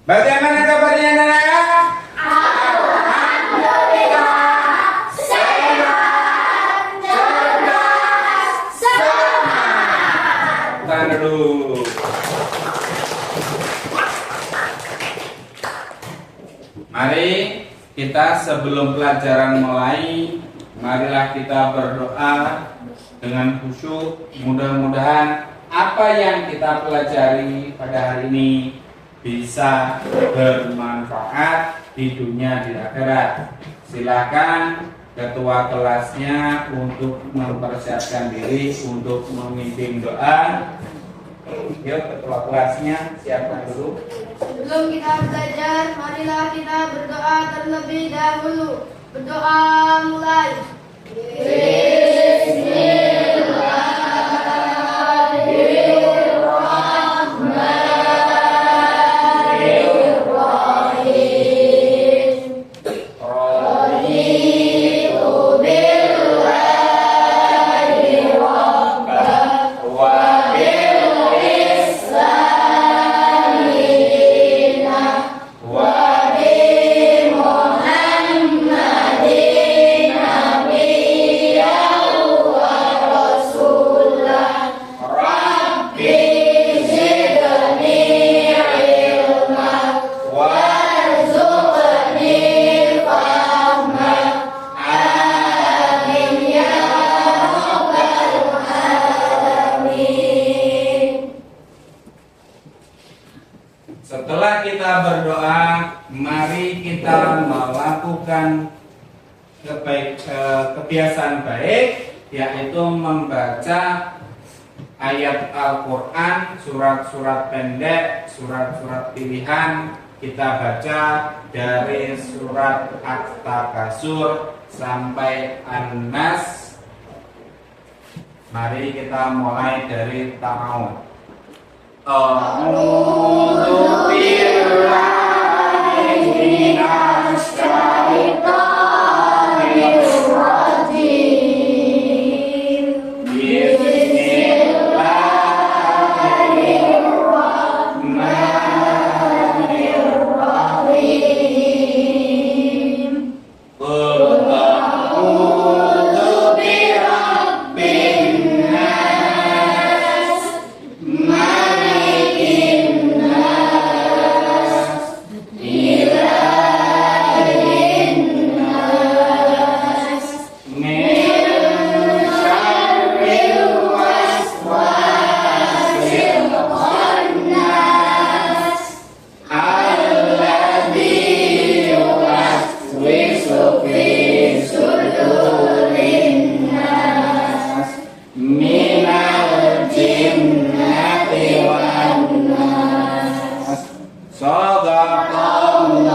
Bagaimana kabarnya anak-anak? Alhamdulillah, sehat, cerdas, semangat. Tahan dulu. Mari kita sebelum pelajaran mulai, marilah kita berdoa dengan khusyuk. Mudah-mudahan apa yang kita pelajari pada hari ini bisa bermanfaat di dunia di akhirat. Silakan ketua kelasnya untuk mempersiapkan diri untuk memimpin doa. Yuk ketua kelasnya siapkan dulu. Sebelum kita belajar, marilah kita berdoa terlebih dahulu. Berdoa mulai. Setelah kita berdoa, mari kita melakukan kebiasaan baik, yaitu membaca ayat Al-Quran, surat-surat pendek, surat-surat pilihan. Kita baca dari surat At-Takasur sampai An-Nas. Mari kita mulai dari Ta'awun. A'udzu billahi minasy syaithanir rajim. Bismillahirrahmanirrahim. Qul a'udzu birabbin nas, malikin nas, ilahin nas, min syarril waswasil khannas, alladzi yuwaswisu fi sudurin nas, minal jinnati wan nas. Shadaqallahul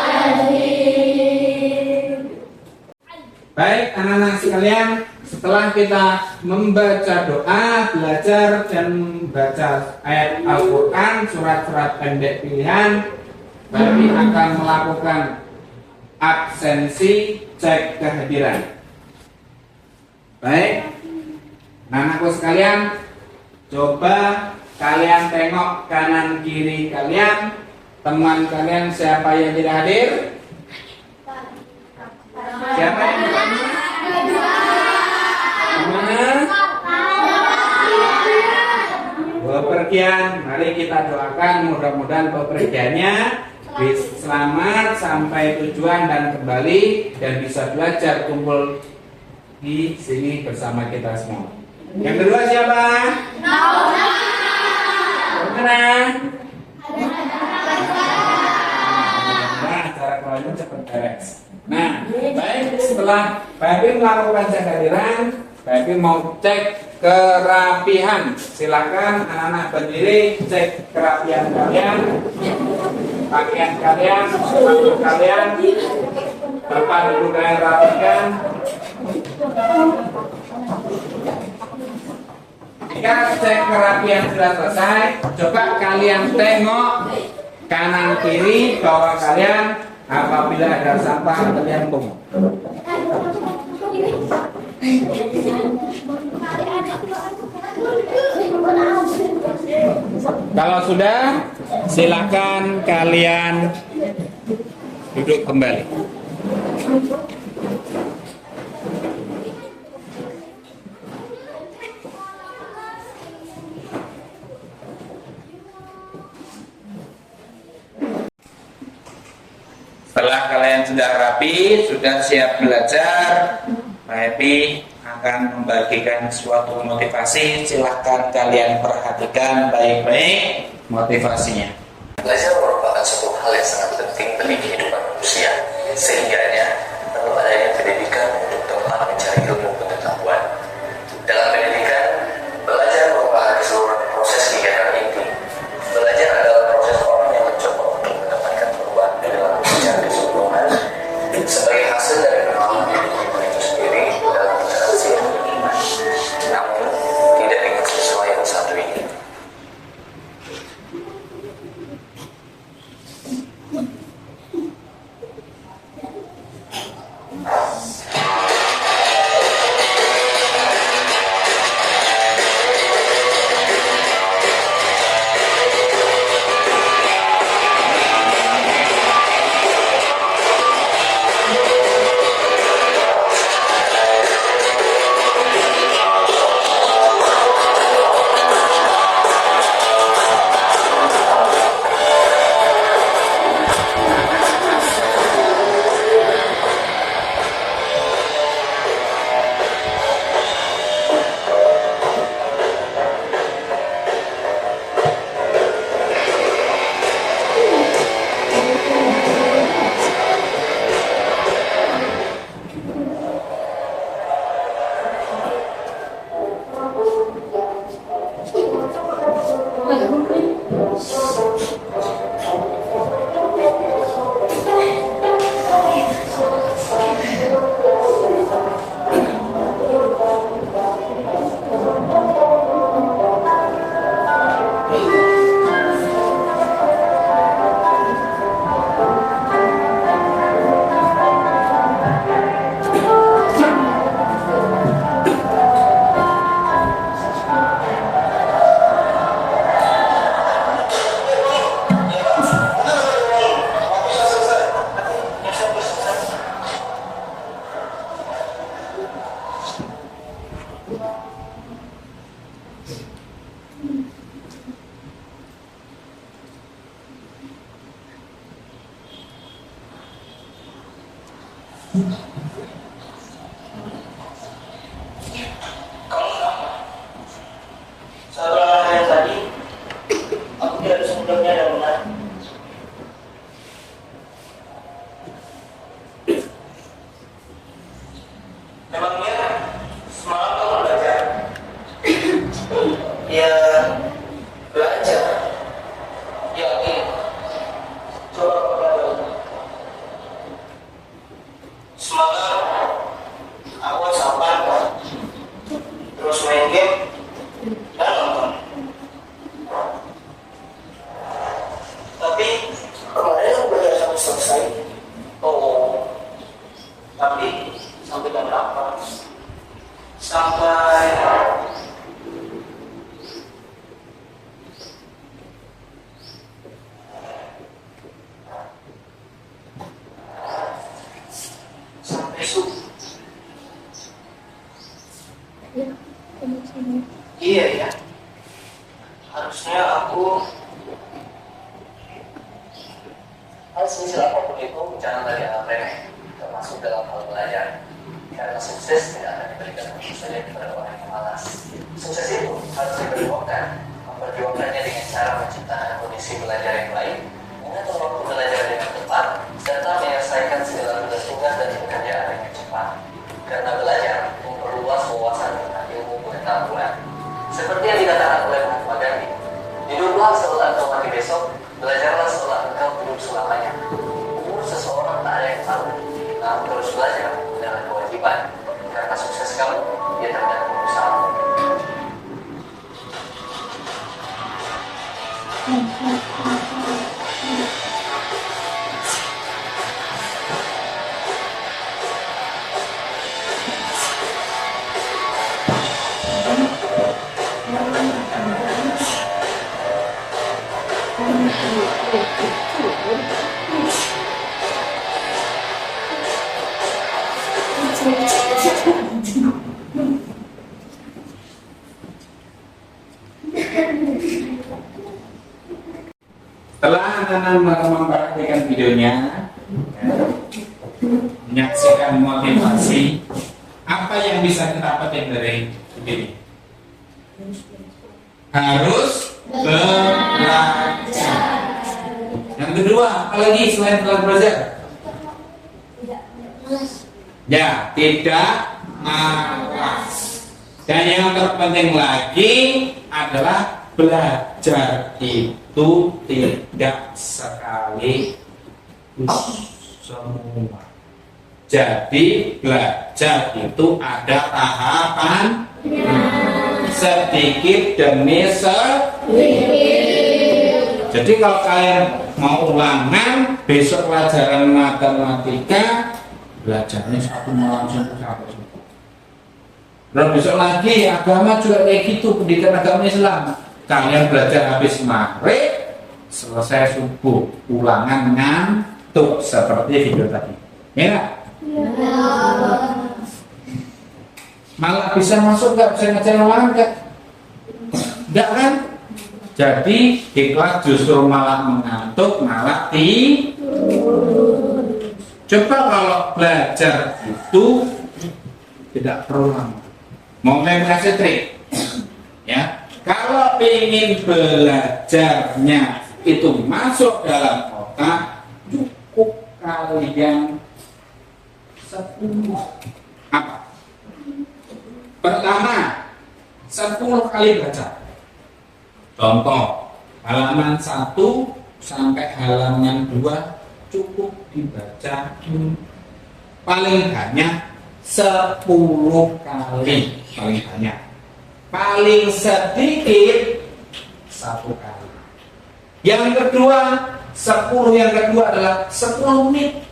azim. Baik anak-anak sekalian, setelah kita membaca doa, belajar dan membaca ayat Al-Quran, surat-surat pendek pilihan, kami akan melakukan absensi cek kehadiran. Baik, anakku sekalian, coba kalian tengok kanan kiri kalian, teman kalian siapa yang tidak hadir? Siapa yang tidak hadir? Mana? Bepergian. Mari kita doakan mudah-mudahan bepergiannya bisa selamat sampai tujuan dan kembali dan bisa belajar kumpul di sini bersama kita semua. Yang kedua siapa? Nah, acara keluarnya cepat beres. Nah, baik, setelah Pak Epi melakukan cek kehadiran, Pak Epi mau cek kerapihan. Silakan anak-anak berdiri, cek kerapihan kalian, pakaian kalian, sepatu kalian, tempat duduk kalian rapikan. Jika cek kerapihan sudah selesai, coba kalian tengok kanan kiri bawah kalian. Apabila ada sampah, kalian pungut. Kalau sudah, silakan kalian duduk kembali. Setelah kalian sudah rapi, sudah siap belajar, Pak Happy akan membagikan suatu motivasi. Silahkan kalian perhatikan baik-baik motivasinya. Belajar merupakan suatu hal yang sangat penting bagi kehidupan manusia, sehingganya perlu adanya pendidikan untuk tempat mencari ilmu pengetahuan. Dalam pendidikan, belajar merupakan keseluruhan proses kegiatan inti. Belajar adalah proses orang yang mencoba untuk mendapatkan perubahan perilaku secara keseluruhan sebagai hasil dari pengalaman hidup itu sendiri dalam interaksi dengan lingkungan. Namun, tidak dengan sesuai yang satu ini. Setelah yang tadi, aku tidak sebelumnya dan benar. Memangnya semalam kamu belajar? Ya, belajar. Yakin? Coba kamu belajar. Semalam aku sabar, terus main game dan nonton. Tapi kemarin aku belajar sampai selesai. Oh, tapi sampai jam berapa? Sampai subuh. Iya ya. Harusnya aku Semisal apapun itu, janganlah dianggap remeh, termasuk dalam hal belajar. Karena sukses tidak akan diberikan begitu saja kepada orang yang malas. Sukses itu harus diperjuangkan, memperjuangkannya dengan cara menciptakan kondisi belajar yang baik, mengatur waktu belajar dengan tepat, serta menyelesaikan segala tugas-tugas dan pekerjaan dengan cepat. Karena belajar memperluas wawasan tentang ilmu pengetahuan. Seperti yang dikatakan oleh Mahatma Gandhi, hiduplah seolah engkau mati besok, belajarlah seolah engkau hidup selamanya. Umur seseorang tak ada yang tahu, namun terus belajar adalah kewajiban. Karena sukses kamu, dia tergantung usahamu. Setelah anak-anak memperhatikan videonya, menyaksikan motivasi, apa yang bisa kita petik dari video ini? Harus belajar. Yang kedua, apa lagi selain belajar? Ya, tidak malas. Dan yang terpenting lagi adalah belajar itu tidak sekali semua. Jadi belajar itu ada tahapan, sedikit demi sedikit. Jadi kalau kalian mau ulangan besok pelajaran matematika, belajarnya satu malam satu. Dan besok lagi agama juga kayak gitu, pendidikan agama Islam. Kalian belajar habis maghrib, selesai subuh, ulangan ngantuk seperti video tadi. Ya? Malah bisa masuk nggak, bisa ngajarin ulangan nggak? Nggak kan? Jadi di kelas justru malah mengantuk, malah tidur. Coba kalau belajar itu tidak perlu lama. Mau saya kasih trik, ya. Kalau ingin belajarnya itu masuk dalam otak, cukup kalian 10 apa? Pertama, 10 kali baca. Contoh, halaman 1 sampai halaman 2 cukup dibaca paling banyak 10 kali, paling banyak. Paling sedikit 1 kali. Yang kedua, 10 yang kedua adalah 10 menit.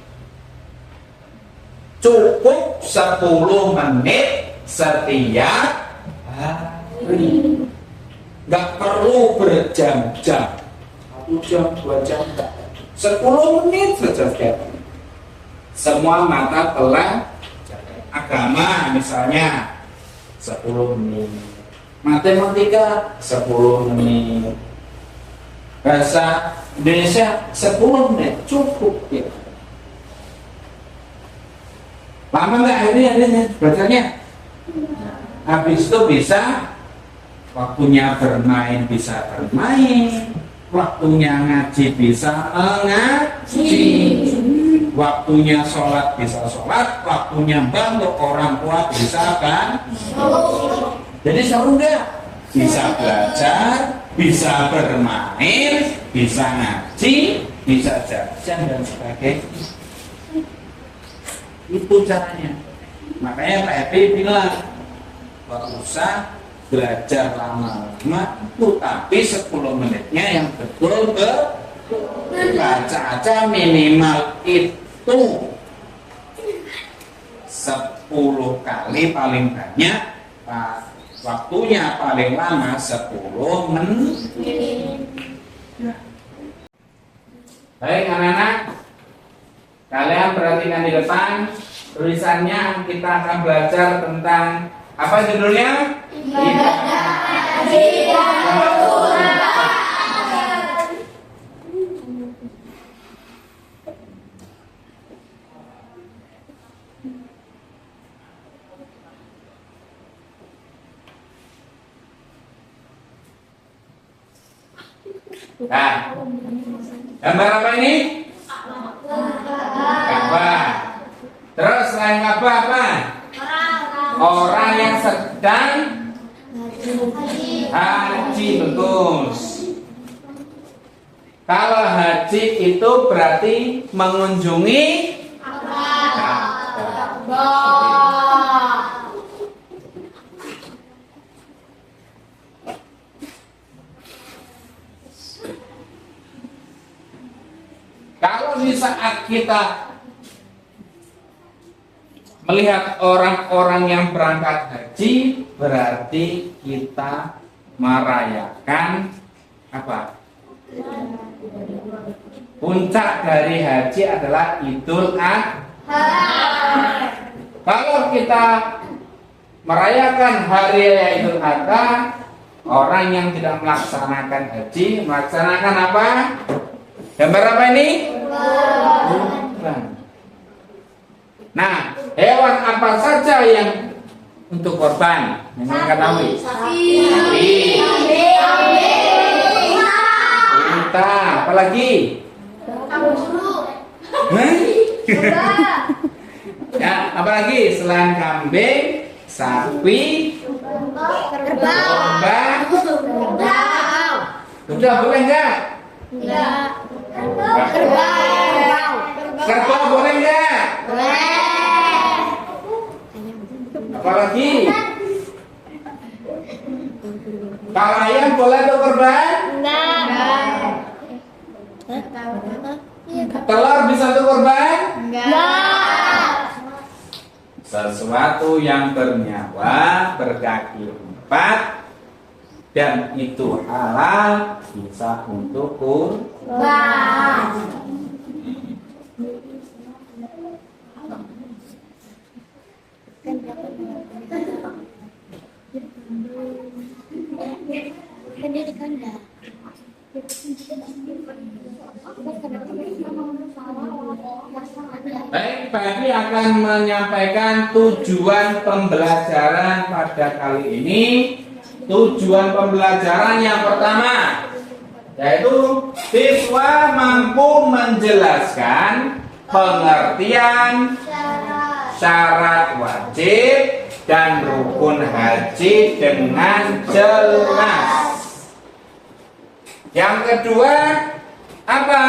Cukup 10 menit setiap hari. Gak perlu berjam-jam, 1 jam, 2 jam, 10 menit saja setiap hari. Semua mata telah agama misalnya 10 menit, matematika 10 menit, bahasa Indonesia 10 menit cukup ya. Lama nggak akhirnya bacanya? Habis itu bisa waktunya bermain bisa bermain, waktunya ngaji bisa ngaji, waktunya sholat bisa sholat, waktunya bantu orang tua bisa kan. Jadi seru nggak? Bisa belajar, bisa bermain, bisa ngaji, bisa jajan dan sebagainya. Itu caranya. Makanya Pak Epi bilang, gak usah belajar lama-lama itu, tapi 10 menitnya yang betul baca aja minimal itu 10 kali paling banyak, waktunya paling lama 10 menit. Baik anak-anak, kalian perhatikan di depan tulisannya. Kita akan belajar tentang apa judulnya? Nah, gambar apa ini? Ka'bah. Terus selain Ka'bah apa? Orang yang sedang haji, betul. Kalau haji itu berarti mengunjungi Ka'bah. Kalau di saat kita melihat orang-orang yang berangkat haji, berarti kita merayakan apa? puncak dari haji adalah Idul Adha. Kalau kita merayakan hari raya Idul Adha, orang yang tidak melaksanakan haji melaksanakan apa? Gambar apa ini? Kurban. Nah, hewan apa saja yang untuk korban? Yang ketahui? Sapi. Unta. Apalagi? Ya, apalagi selain kambing, sapi, kerbau. Udah boleh nggak? Kerbau boleh nggak? Apalagi? Kalau ayam boleh tuh korban? Telur bisa tuh korban? Sesuatu yang bernyawa, berkaki 4 dan itu halal bisa untuk kurban. Baik, Pak Evi akan menyampaikan tujuan pembelajaran pada kali ini. Tujuan pembelajaran yang pertama yaitu siswa mampu menjelaskan pengertian syarat wajib dan rukun haji dengan jelas. Yang kedua apa?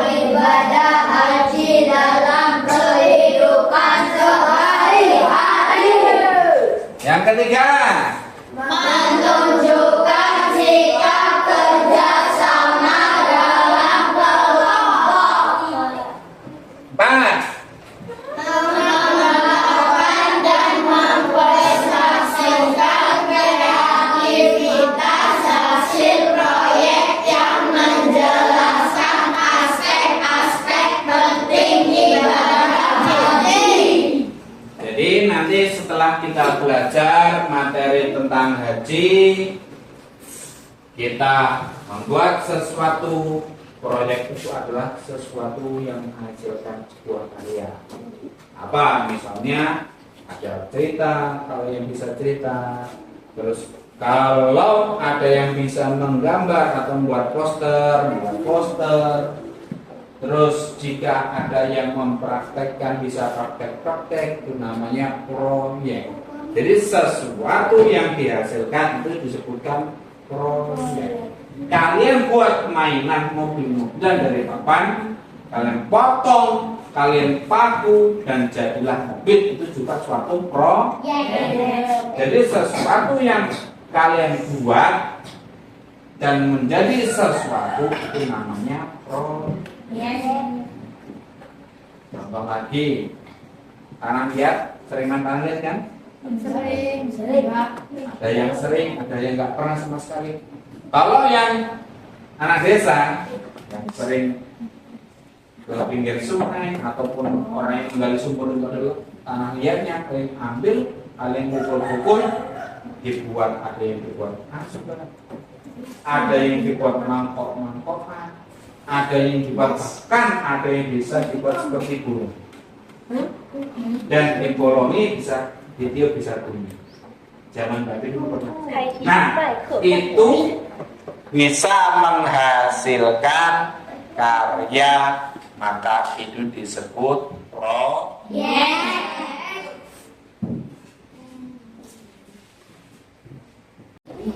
Ibadah haji dalam kehidupan sehari-hari. Yang ketiga, menunjukkan sikap kerjasama dalam kelompok. 4. Mengenalkan dan mempresentasikan kreativitas hasil proyek yang menjelaskan aspek-aspek penting ibadah haji. Jadi nanti setelah kita belajar materi tentang haji, kita membuat sesuatu. Proyek itu adalah sesuatu yang menghasilkan sebuah karya. Apa? Misalnya ada cerita, kalau yang bisa cerita. Terus kalau ada yang bisa menggambar atau membuat poster. Terus jika ada yang mempraktekkan bisa praktek itu namanya proyek. Jadi sesuatu yang dihasilkan itu disebutkan proyek. Kalian buat mainan mobil-mobilan dari papan, kalian potong, kalian paku dan jadilah mobil, itu juga suatu proyek. Jadi sesuatu yang kalian buat dan menjadi sesuatu itu namanya proyek. Contoh lagi, tanah liat, sering main tanah liat kan? Sering. Ada yang sering, ada yang nggak pernah sama sekali. Kalau yang anak desa yang sering ke pinggir sungai ataupun orang yang tinggal di sumur itu adalah tanah liatnya, kalian ambil, kalian pukul-pukul, dibuat, ada yang dibuat asupan, ada yang dibuat mangkok-mangkokan, ada yang dibuat bahkan ada yang bisa dibuat seperti burung, dan dibolongi bisa ditiup bisa bunyi. Zaman Babi dulu pernah. Nah, itu bisa menghasilkan karya, maka itu disebut proyek.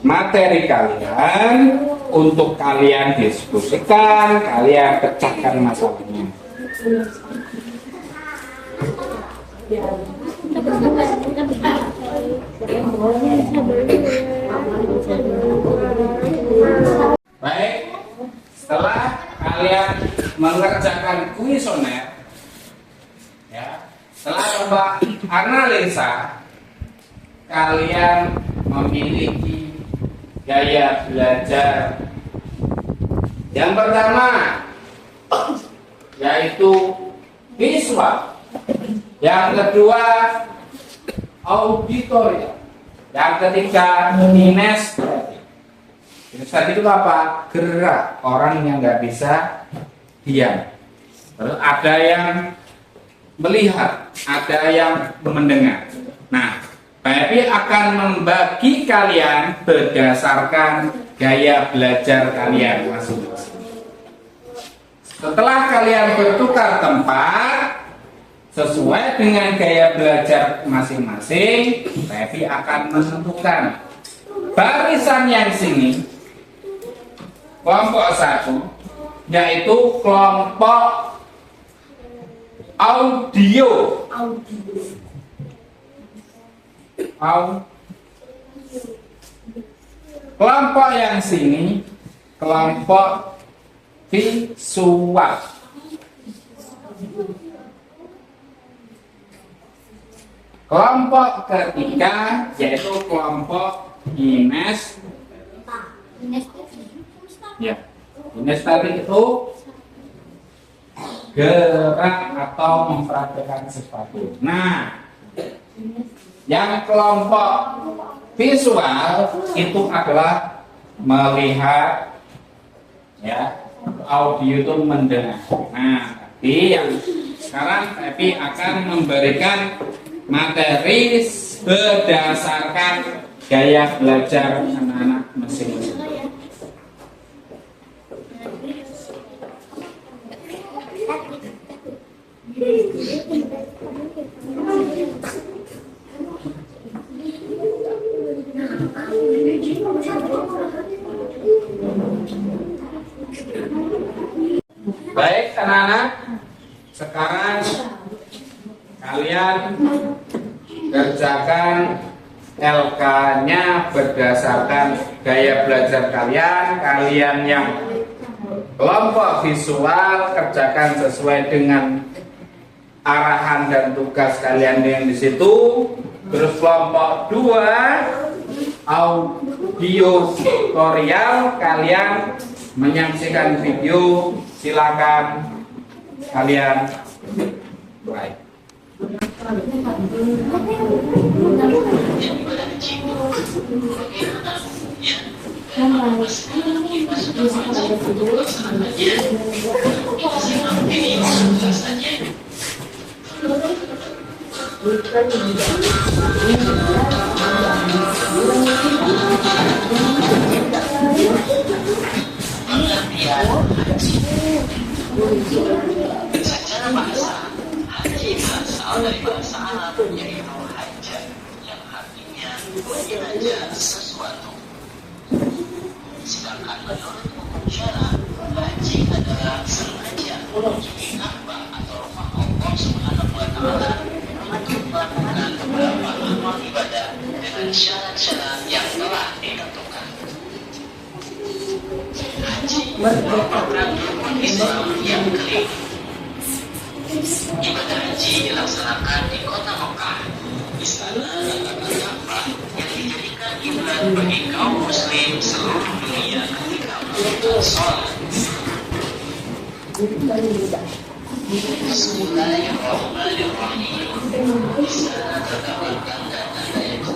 Materi kalian untuk kalian diskusikan, kalian pecahkan masalahnya. Baik, setelah kalian mengerjakan kuesioner, ya, setelah coba analisa, kalian memiliki gaya belajar. Yang pertama yaitu visual. Yang kedua auditoria. Yang ketiga kinestetik. Kinestetik itu apa? Gerak, orang yang nggak bisa diam. Terus ada yang melihat, ada yang mendengar. Nah, Pak akan membagi kalian berdasarkan gaya belajar kalian masing-masing. Setelah kalian bertukar tempat sesuai dengan gaya belajar masing-masing, Pepi akan menentukan barisan yang sini kelompok 1, yaitu kelompok audio. Kelompok yang sini kelompok visual. Kelompok ketiga yaitu kelompok ya, kinestetik itu gerak atau mempraktikkan sesuatu. Nah, yang kelompok visual itu adalah melihat, ya, audio itu mendengar. Nah, tapi yang sekarang Pepi akan memberikan materi berdasarkan gaya belajar anak-anak masing-masing. Baik anak-anak, sekarang kalian kerjakan LK-nya berdasarkan gaya belajar kalian. Kalian yang kelompok visual kerjakan sesuai dengan arahan dan tugas kalian yang di situ. Terus kelompok 2 audio tutorial, kalian menyaksikan video. Silakan kalian mulai. Secara bahasa, haji berasal dari bahasa Arab yaitu hajat, yang artinya menjelajah sesuatu. Sedangkan menurut hukum syara, haji adalah sengaja mengunjungi Ka'bah atau rumah Allah Subhanahu wa Ta'ala untuk melakukan beberapa amal ibadah dengan syarat-syarat yang telah ditentukan. Haji merupakan rukun Islam yang kelima. Ibadah haji dilaksanakan di kota Mekah, istana Ka'bah yang dijadikan kiblat bagi kaum muslim seluruh dunia ketika melakukan sholat. Bismillahirrahmanirrahim. Istana terdapat tanda-tanda yang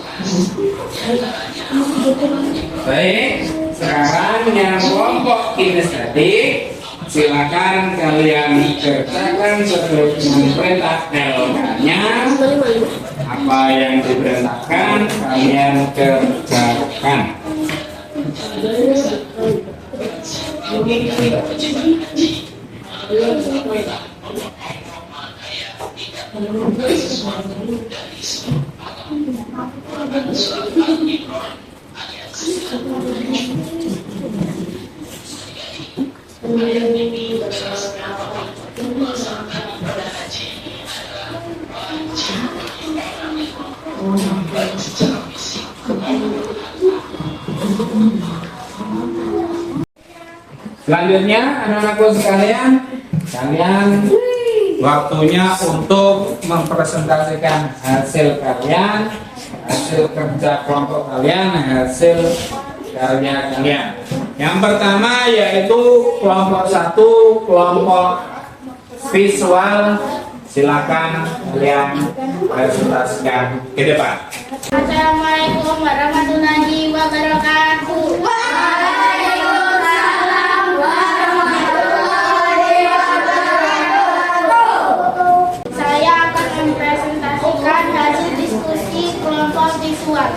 jelas, diantaranya Baik, sekarang yang kelompok kinestetik, silakan kalian kerjakan sesuai dengan perintah LK-nya. Apa yang diperintahkan kalian kerjakan. Selanjutnya anak-anakku sekalian, kalian waktunya untuk mempresentasikan hasil kalian, hasil kerja kelompok kalian, hasil karya kalian. Yang pertama yaitu kelompok 1, kelompok visual. Silakan kalian presentasikan ke depan. Assalamualaikum warahmatullahi wabarakatuh. Waalaikumsalam warahmatullahi wabarakatuh. Saya akan mempresentasikan hasil diskusi kelompok visual.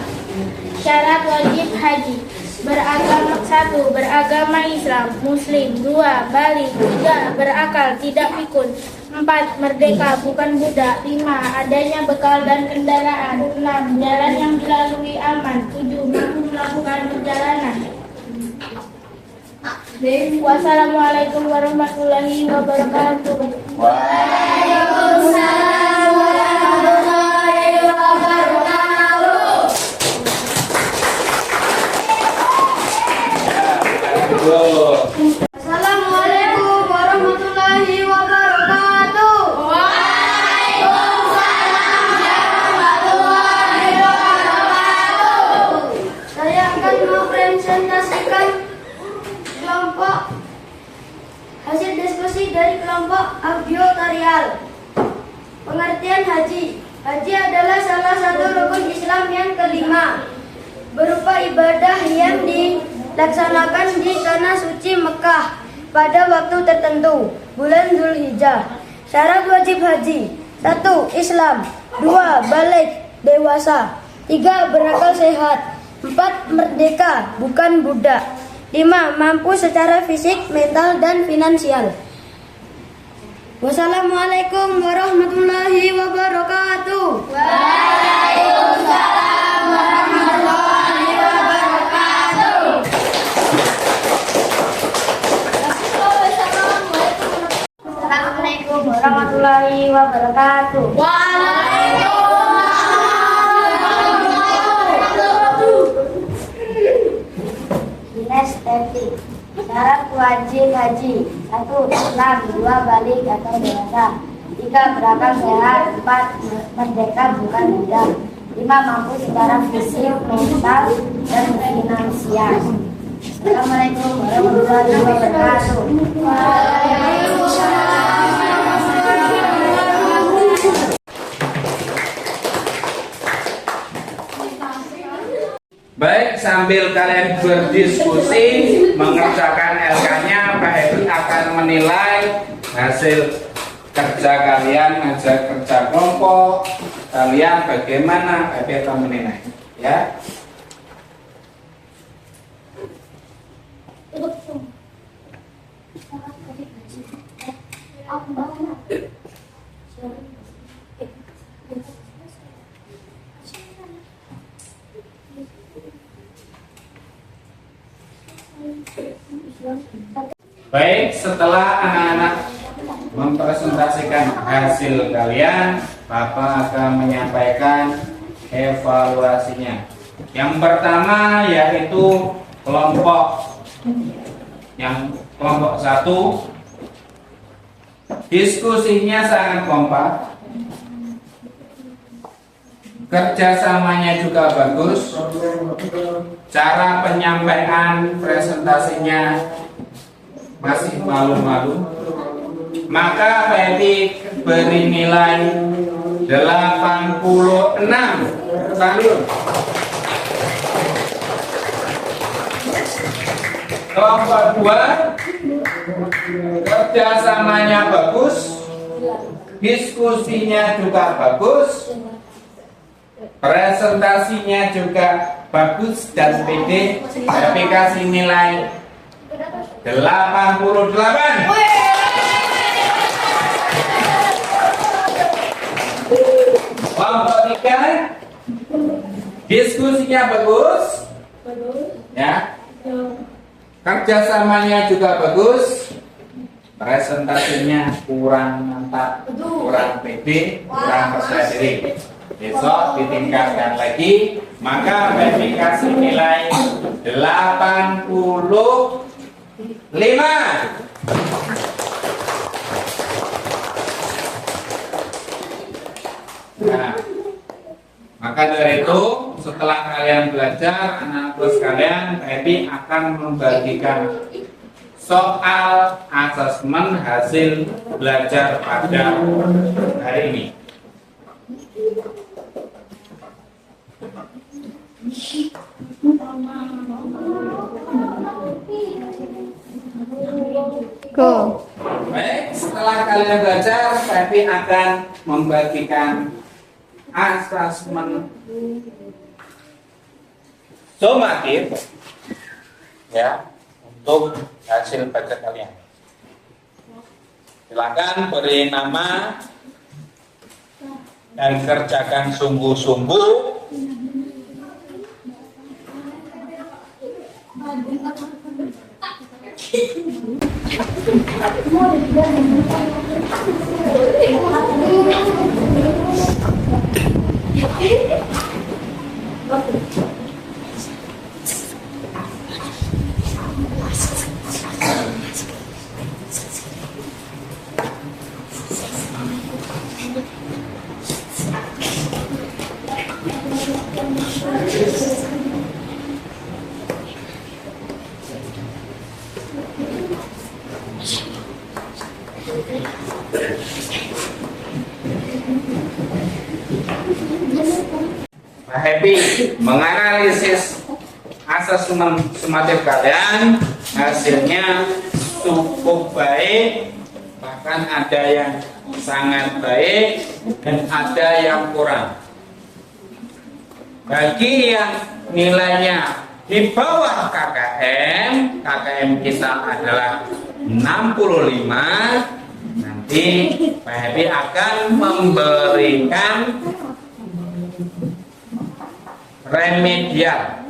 Syarat wajib haji. Beragama 1. Beragama Islam, Muslim. 2. Balik. 3. Berakal, tidak pikun. 4. Merdeka, bukan budak. 5. Adanya bekal dan kendaraan. 6. Jalan yang dilalui aman. 7. Mampu melakukan perjalanan. Wassalamualaikum warahmatullahi wabarakatuh. Waalaikumsalam warahmatullahi wabarakatuh. Assalamualaikum warahmatullahi wabarakatuh. Waalaikumsalam warahmatullahi wabarakatuh. Saya akan mempresentasikan kelompok hasil diskusi dari kelompok Abiotarial. Pengertian haji. Haji adalah salah satu rukun Islam yang kelima, berupa ibadah yang dilaksanakan di tanah suci Mekah pada waktu tertentu, bulan Zulhijjah. Syarat wajib haji: 1. Islam. 2. Balik, dewasa. 3. Berakal sehat. 4. Merdeka, bukan budak. 5. Mampu secara fisik, mental, dan finansial. Wassalamualaikum warahmatullahi wabarakatuh. Waalaikumsalam warahmatullahi wabarakatuh. Assalamualaikum warahmatullahi wabarakatuh. Kinestetik. Syarat wajib haji: 1. Islam. 2. Balik atau dewasa. 3. Berakal sehat. 4. Merdeka, bukan budak. 5. Mampu secara fisik, mental, dan finansial. Assalamualaikum warahmatullahi wabarakatuh. Baik, sambil kalian berdiskusi mengerjakan LK-nya, Pak Heri akan menilai hasil kerja kalian, hasil kerja kelompok kalian bagaimana. Pak Heri akan menilai, ya. Baik, setelah anak-anak mempresentasikan hasil kalian, Bapak akan menyampaikan evaluasinya. Yang pertama yaitu kelompok 1. Diskusinya sangat kompak, kerjasamanya juga bagus, cara penyampaian presentasinya masih malu-malu, maka Peti beri nilai 86. Salut. Kelompok 2, kerjasamanya bagus, diskusinya juga bagus, presentasinya juga bagus, dan PD kasih nilai 88. Kelompok 3, diskusinya bagus, ya, kerjasamanya juga bagus, presentasinya kurang mantap, kurang pede, kurang percaya diri. Besok ditingkatkan lagi, maka verifikasi nilai 85. Nah, maka dari itu setelah kalian belajar, anak-anakku sekalian, Happy akan membagikan soal asesmen hasil belajar pada hari ini. Go. Baik, setelah kalian belajar, Happy akan membagikan asesmen sumatif ya untuk hasil baca kalian. Silakan beri nama dan kerjakan sungguh-sungguh. Nah, Happy menganalisis asesmen sumatif kalian, hasilnya cukup baik, bahkan ada yang sangat baik dan ada yang kurang. Bagi yang nilainya di bawah KKM, KKM kita adalah 65. Nanti Pak Happy akan memberikan remedial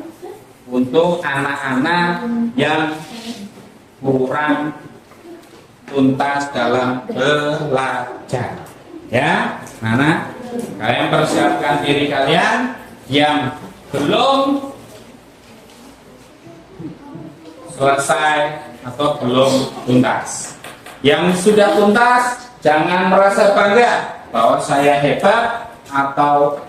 untuk anak-anak yang kurang tuntas dalam belajar. Ya, anak, kalian persiapkan diri kalian yang belum selesai atau belum tuntas. Yang sudah tuntas, jangan merasa bangga bahwa saya hebat atau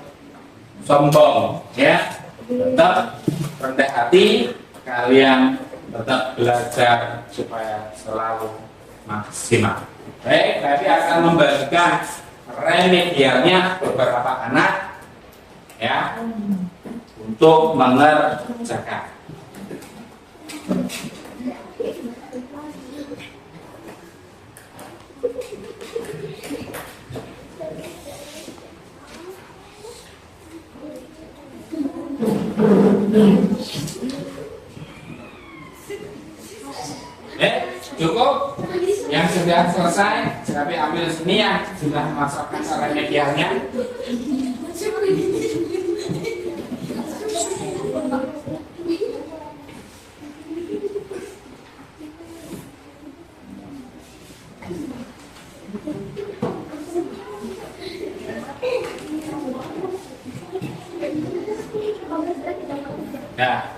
sombong, ya. Tetap rendah hati, kalian tetap belajar supaya selalu maksimal. Baik, tapi akan membagikan remedialnya beberapa anak, ya, untuk mengerjakan. Cukup yang sudah selesai, tapi ambil sini yang sudah masukkan remedialnya.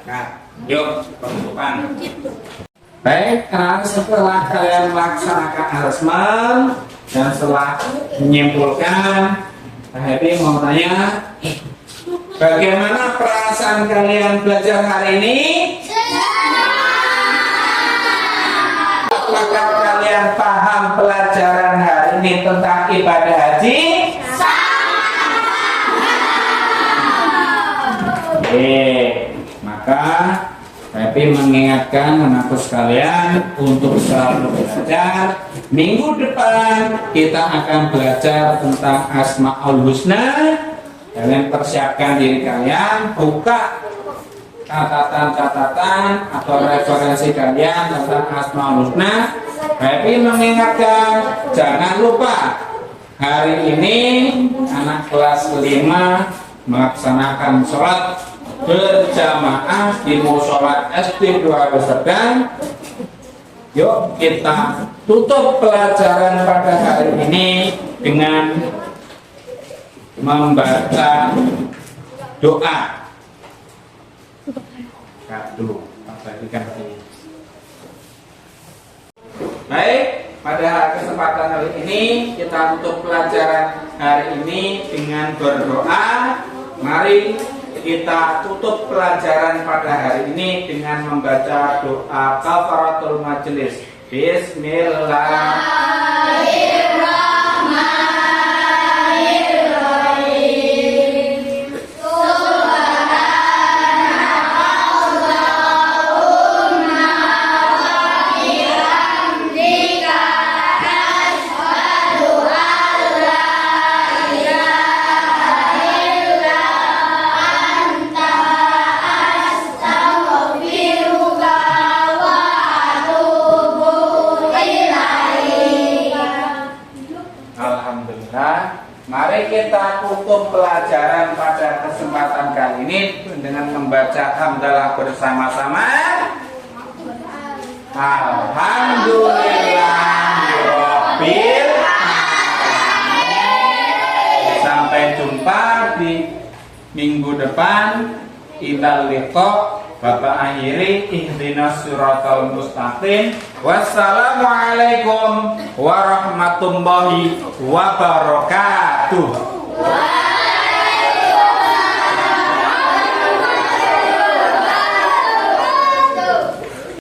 Nah, yuk peruntukan. Baik, setelah kalian melaksanakan asesmen dan setelah menyimpulkan, Pak Happy mau tanya, bagaimana perasaan kalian belajar hari ini? Apakah kalian paham pelajaran hari ini tentang ibadah haji? Oke, maka Happy mengingatkan anakku sekalian untuk selalu belajar. Minggu depan kita akan belajar tentang Asmaul Husna. Kalian persiapkan diri kalian, buka catatan-catatan atau referensi kalian tentang Asmaul Husna. Happy mengingatkan, jangan lupa hari ini anak kelas 5 melaksanakan sholat berjamaah di musola SD 2 Serdang. Yuk kita tutup pelajaran pada hari ini dengan membaca doa. Dulu, baik, pada kesempatan kali ini kita tutup pelajaran hari ini dengan berdoa. Mari kita tutup pelajaran pada hari ini dengan membaca doa kafaratul majelis. Bismillah. Alhamdulillah. Mari kita tutup pelajaran pada kesempatan kali ini dengan membaca hamdalah bersama-sama. Alhamdulillahirabbil alamin. Sampai jumpa di minggu depan. Ilal liqa. Bapak akhiri ihdinas siratal mustaqim. Wassalamualaikum warahmatullahi wabarakatuh.